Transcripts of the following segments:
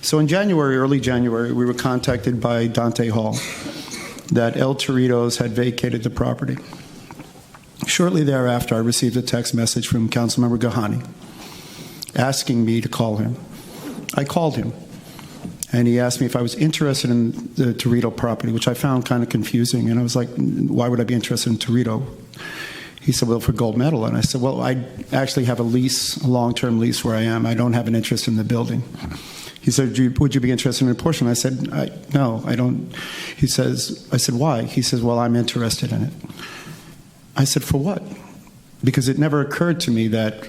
So in January, early January, we were contacted by Dante Hall that El Torritos had vacated the property. Shortly thereafter, I received a text message from Councilmember Gehani asking me to call him. I called him, and he asked me if I was interested in the Torrito property, which I found kind of confusing. And I was like, why would I be interested in Torrito? He said, well, for gold medal. And I said, well, I actually have a lease, a long-term lease where I am. I don't have an interest in the building. He said, would you be interested in a portion? I said, no, I don't. I said, why? He says, well, I'm interested in it. I said, for what? Because it never occurred to me that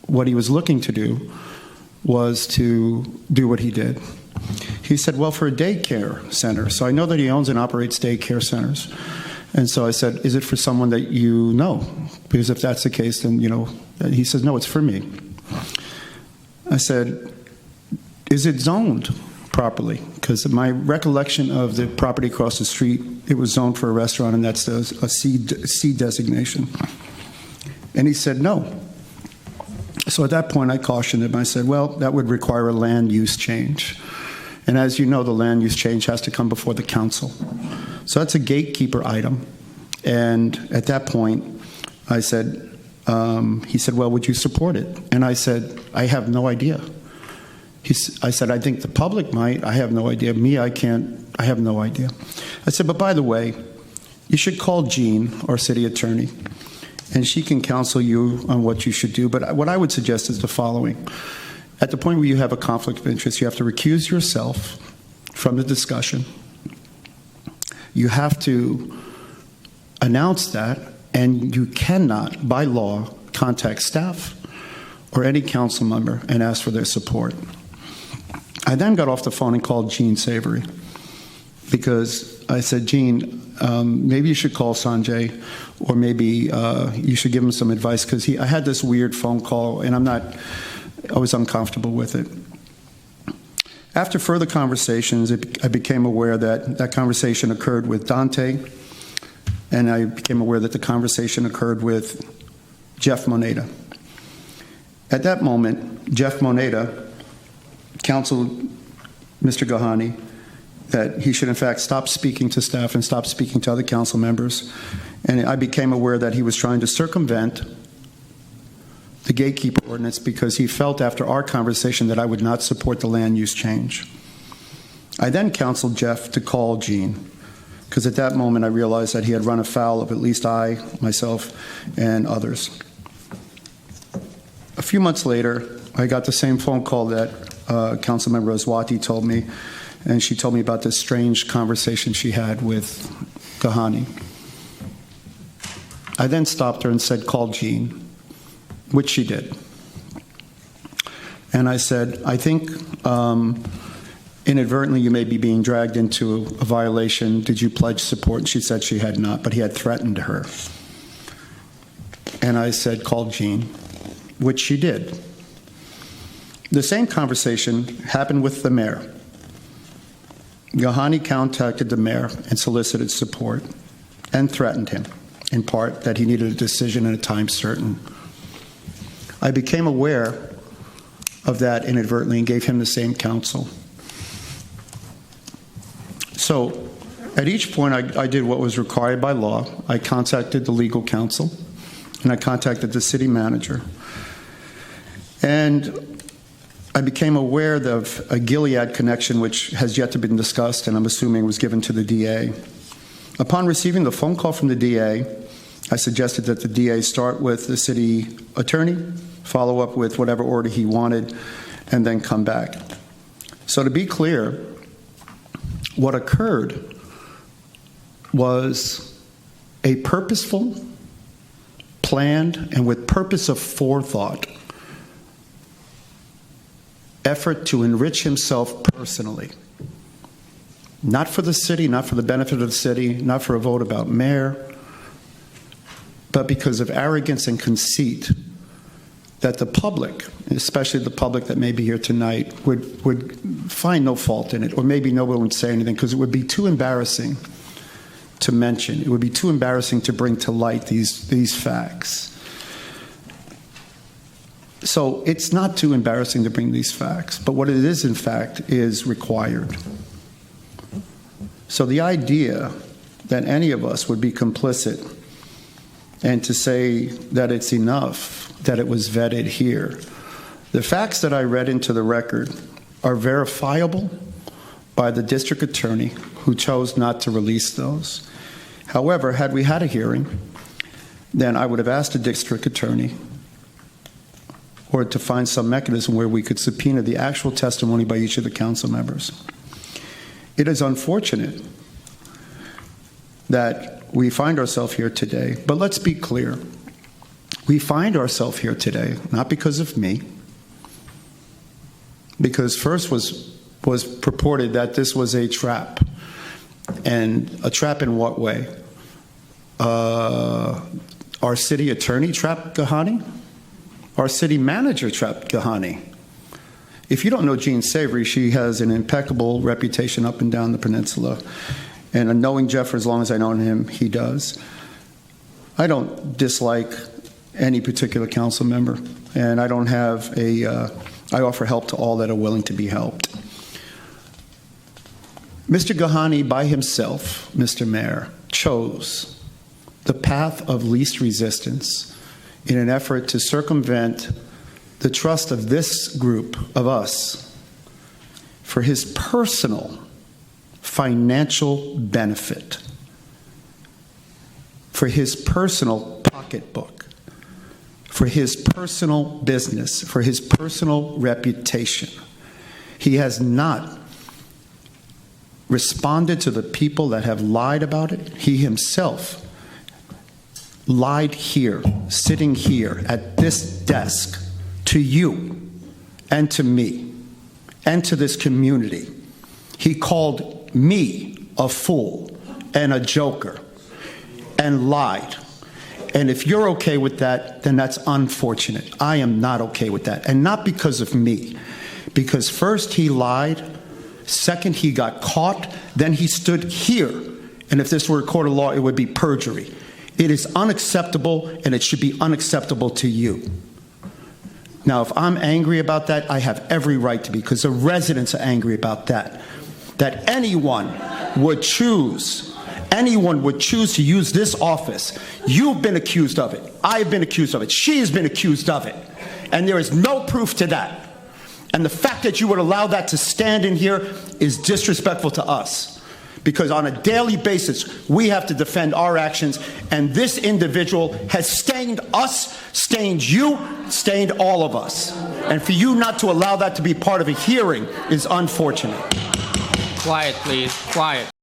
what he was looking to do was to do what he did. He said, well, for a daycare center. So I know that he owns and operates daycare centers. And so I said, is it for someone that you know? Because if that's the case, then, he says, no, it's for me. I said, is it zoned properly? Because my recollection of the property across the street, it was zoned for a restaurant, and that's a C designation. And he said, no. So at that point, I cautioned him. I said, well, that would require a land use change. And as you know, the land use change has to come before the council. So that's a gatekeeper item. And at that point, I said, he said, well, would you support it? And I said, I have no idea. I said, I think the public might. I have no idea. Me, I can't. I have no idea. I said, but by the way, you should call Jean, our city attorney, and she can counsel you on what you should do. But what I would suggest is the following. At the point where you have a conflict of interest, you have to recuse yourself from the discussion. You have to announce that, and you cannot, by law, contact staff or any council member and ask for their support. I then got off the phone and called Jean Savory because I said, Jean, maybe you should call Sanjay, or maybe you should give him some advice, because I had this weird phone call, and I was uncomfortable with it. After further conversations, I became aware that that conversation occurred with Dante, and I became aware that the conversation occurred with Jeff Moneta. At that moment, Jeff Moneta counseled Mr. Gehani that he should in fact stop speaking to staff and stop speaking to other council members. And I became aware that he was trying to circumvent the gatekeeper ordinance because he felt after our conversation that I would not support the land use change. I then counseled Jeff to call Jean, because at that moment I realized that he had run afoul of at least myself, and others. A few months later, I got the same phone call that Councilmember Aswati told me, and she told me about this strange conversation she had with Gehani. I then stopped her and said, call Jean, which she did. And I said, I think inadvertently you may be being dragged into a violation. Did you pledge support? And she said she had not, but he had threatened her. And I said, call Jean, which she did. The same conversation happened with the mayor. Gehani contacted the mayor and solicited support and threatened him, in part, that he needed a decision in a time certain. I became aware of that inadvertently and gave him the same counsel. So at each point, I did what was required by law. I contacted the legal counsel, and I contacted the city manager. And I became aware of a Gilead connection, which has yet to be discussed, and I'm assuming was given to the DA. Upon receiving the phone call from the DA, I suggested that the DA start with the city attorney, follow up with whatever order he wanted, and then come back. So to be clear, what occurred was a purposeful, planned, and with purpose of forethought effort to enrich himself personally. Not for the city, not for the benefit of the city, not for a vote about mayor, but because of arrogance and conceit that the public, especially the public that may be here tonight, would find no fault in it, or maybe no one would say anything because it would be too embarrassing to mention. It would be too embarrassing to bring to light these facts. So it's not too embarrassing to bring these facts, but what it is, in fact, is required. So the idea that any of us would be complicit and to say that it's enough that it was vetted here, the facts that I read into the record are verifiable by the district attorney who chose not to release those. However, had we had a hearing, then I would have asked the district attorney or to find some mechanism where we could subpoena the actual testimony by each of the council members. It is unfortunate that we find ourselves here today, but let's be clear. We find ourselves here today not because of me, because first was purported that this was a trap. And a trap in what way? Our city attorney trapped Gehani? Our city manager trapped Gehani. If you don't know Jean Savory, she has an impeccable reputation up and down the peninsula. And knowing Jeff for as long as I know him, he does. I don't dislike any particular council member, and I don't have I offer help to all that are willing to be helped. Mr. Gehani by himself, Mr. Mayor, chose the path of least resistance in an effort to circumvent the trust of this group of us for his personal financial benefit, for his personal pocketbook, for his personal business, for his personal reputation. He has not responded to the people that have lied about it. He himself lied here, sitting here at this desk, to you and to me and to this community. He called me a fool and a joker and lied. And if you're okay with that, then that's unfortunate. I am not okay with that. And not because of me. Because first he lied, second he got caught, then he stood here. And if this were a court of law, it would be perjury. It is unacceptable, and it should be unacceptable to you. Now, if I'm angry about that, I have every right to be, because the residents are angry about that. That anyone would choose to use this office. You've been accused of it. I've been accused of it. She has been accused of it. And there is no proof to that. And the fact that you would allow that to stand in here is disrespectful to us. Because on a daily basis, we have to defend our actions, and this individual has stained us, stained you, stained all of us. And for you not to allow that to be part of a hearing is unfortunate. Quiet, please. Quiet.